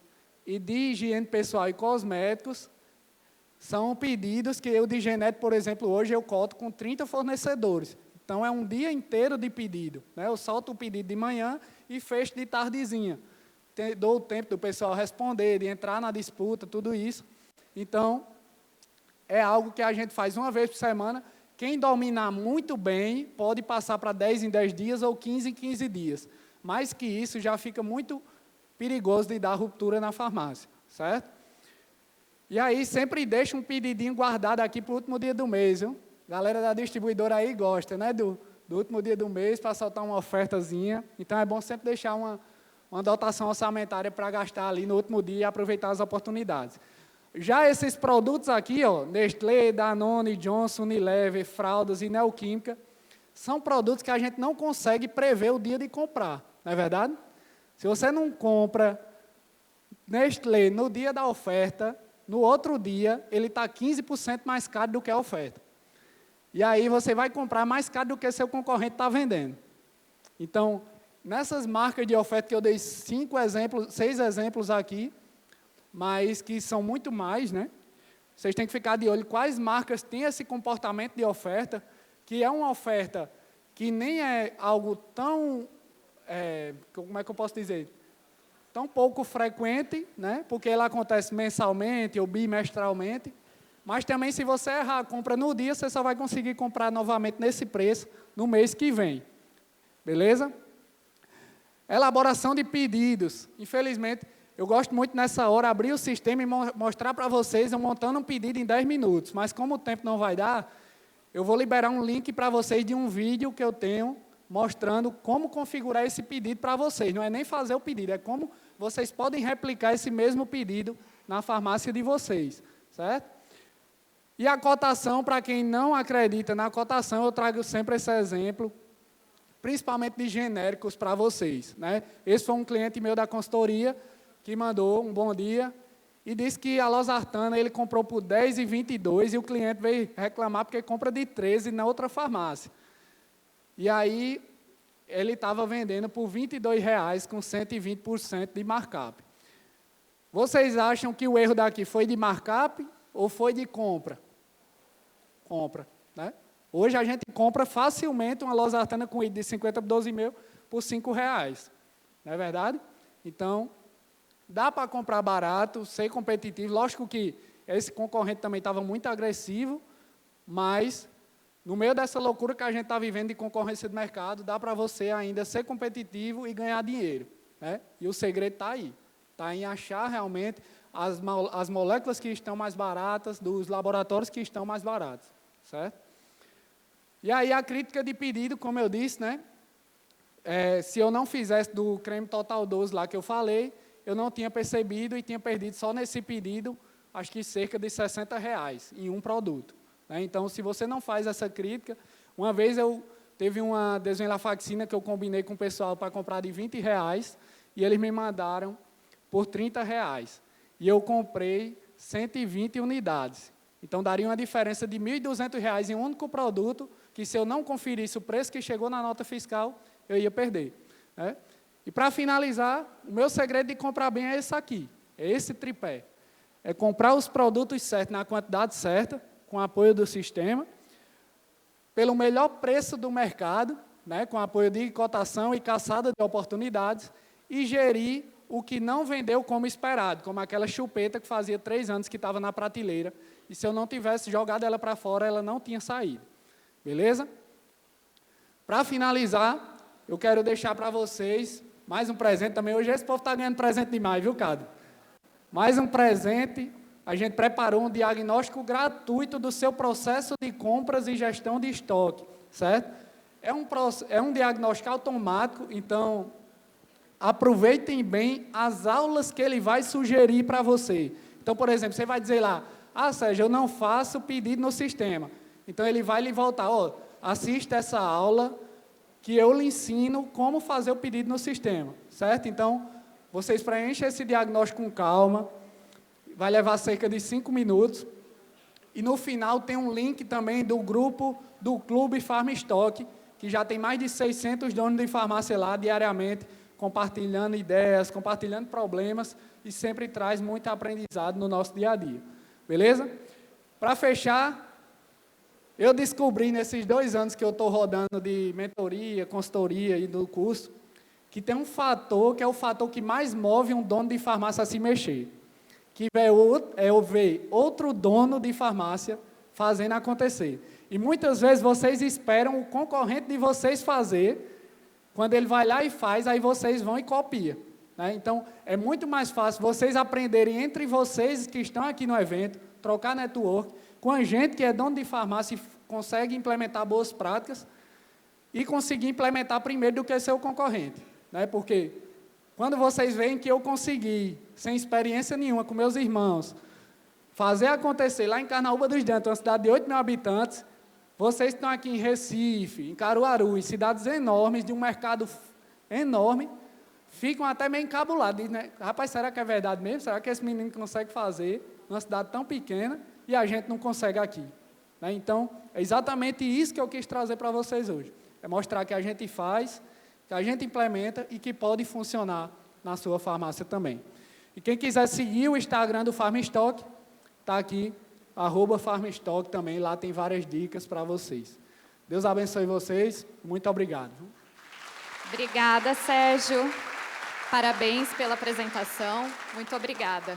A: e de higiene pessoal e cosméticos são pedidos que eu de genérico, por exemplo, hoje eu coto com 30 fornecedores. Então, é um dia inteiro de pedido, né? Eu solto o pedido de manhã e fecho de tardezinha. Dou o tempo do pessoal responder, de entrar na disputa, tudo isso. Então, é algo que a gente faz uma vez por semana. Quem dominar muito bem pode passar para 10 em 10 dias ou 15 em 15 dias. Mais que isso, já fica muito perigoso de dar ruptura na farmácia, certo? E aí, sempre deixa um pedidinho guardado aqui para o último dia do mês, viu? Galera da distribuidora aí gosta, né? Do último dia do mês para soltar uma ofertazinha. Então, é bom sempre deixar uma dotação orçamentária para gastar ali no último dia e aproveitar as oportunidades. Já esses produtos aqui, ó, Nestlé, Danone, Johnson, Unilever, fraldas e Neoquímica, são produtos que a gente não consegue prever o dia de comprar, não é verdade? Se você não compra Nestlé no dia da oferta, no outro dia ele está 15% mais caro do que a oferta. E aí você vai comprar mais caro do que seu concorrente está vendendo. Então, nessas marcas de oferta que eu dei 6 exemplos aqui, mas que são muito mais, né? Vocês têm que ficar de olho quais marcas têm esse comportamento de oferta, que é uma oferta que nem é algo tão, como é que eu posso dizer, tão pouco frequente, né? Porque ela acontece mensalmente ou bimestralmente, mas também se você errar a compra no dia, você só vai conseguir comprar novamente nesse preço no mês que vem. Beleza? Elaboração de pedidos. Infelizmente, eu gosto muito nessa hora abrir o sistema e mostrar para vocês eu montando um pedido em 10 minutos, mas como o tempo não vai dar, eu vou liberar um link para vocês de um vídeo que eu tenho mostrando como configurar esse pedido para vocês. Não é nem fazer o pedido, é como vocês podem replicar esse mesmo pedido na farmácia de vocês, certo? E a cotação, para quem não acredita na cotação, eu trago sempre esse exemplo, principalmente de genéricos para vocês, né? Esse foi um cliente meu da consultoria, que mandou um bom dia e disse que a Losartana ele comprou por 10,22 e o cliente veio reclamar porque compra de 13 na outra farmácia. E aí ele estava vendendo por R$ 22,00 com 120% de markup. Vocês acham que o erro daqui foi de markup ou foi de compra? Compra, né? Hoje a gente compra facilmente uma Losartana com de 50 por 12 mil por R$ 5,00. Não é verdade? Então, dá para comprar barato, ser competitivo. Lógico que esse concorrente também estava muito agressivo, mas no meio dessa loucura que a gente está vivendo de concorrência de mercado, dá para você ainda ser competitivo e ganhar dinheiro, né? E o segredo está aí. Está em achar realmente as moléculas que estão mais baratas, dos laboratórios que estão mais baratos, certo? E aí a crítica de pedido, como eu disse, né? Se eu não fizesse do creme Total 12 lá que eu falei, eu não tinha percebido e tinha perdido só nesse pedido, acho que cerca de R$60 em um produto. Né? Então, se você não faz essa crítica, uma vez teve uma desvenlafaxina que eu combinei com o pessoal para comprar de R$20 e eles me mandaram por R$30. E eu comprei 120 unidades. Então, daria uma diferença de R$1.200 em um único produto, que se eu não conferisse o preço que chegou na nota fiscal, eu ia perder. Né? E, para finalizar, o meu segredo de comprar bem é esse aqui, é esse tripé. É comprar os produtos certos, na quantidade certa, com apoio do sistema, pelo melhor preço do mercado, né, com apoio de cotação e caçada de oportunidades, e gerir o que não vendeu como esperado, como aquela chupeta que fazia 3 anos que estava na prateleira, e se eu não tivesse jogado ela para fora, ela não tinha saído. Beleza? Para finalizar, eu quero deixar para vocês mais um presente também. Hoje esse povo está ganhando presente demais, viu, Cado? Mais um presente. A gente preparou um diagnóstico gratuito do seu processo de compras e gestão de estoque, certo? É um diagnóstico automático, então aproveitem bem as aulas que ele vai sugerir para você. Então, por exemplo, você vai dizer lá, Sérgio, eu não faço pedido no sistema. Então, ele vai lhe voltar, assista essa aula que eu lhe ensino como fazer o pedido no sistema, certo? Então, vocês preenchem esse diagnóstico com calma, vai levar cerca de 5 minutos, e no final tem um link também do grupo do Clube Farm Stock, que já tem mais de 600 donos de farmácia lá diariamente, compartilhando ideias, compartilhando problemas, e sempre traz muito aprendizado no nosso dia a dia. Beleza? Para fechar, eu descobri nesses 2 anos que eu estou rodando de mentoria, consultoria e do curso, que tem um fator que é o fator que mais move um dono de farmácia a se mexer, que é ver outro dono de farmácia fazendo acontecer. E muitas vezes vocês esperam o concorrente de vocês fazer, quando ele vai lá e faz, aí vocês vão e copiam. Né? Então, é muito mais fácil vocês aprenderem entre vocês que estão aqui no evento, trocar network, com a gente que é dono de farmácia e consegue implementar boas práticas, e conseguir implementar primeiro do que seu concorrente. Né? Porque quando vocês veem que eu consegui, sem experiência nenhuma, com meus irmãos, fazer acontecer lá em Carnaúba dos Dantas, uma cidade de 8 mil habitantes, vocês estão aqui em Recife, em Caruaru, em cidades enormes, de um mercado enorme, ficam até meio encabulados. Dizem, né? Rapaz, será que é verdade mesmo? Será que esse menino consegue fazer numa cidade tão pequena e a gente não consegue aqui? Né? Então, é exatamente isso que eu quis trazer para vocês hoje. É mostrar que a gente faz, que a gente implementa e que pode funcionar na sua farmácia também. E quem quiser seguir o Instagram do Farm Stock, está aqui, @FarmStock também, lá tem várias dicas para vocês. Deus abençoe vocês, muito obrigado.
B: Obrigada, Sérgio. Parabéns pela apresentação, muito obrigada.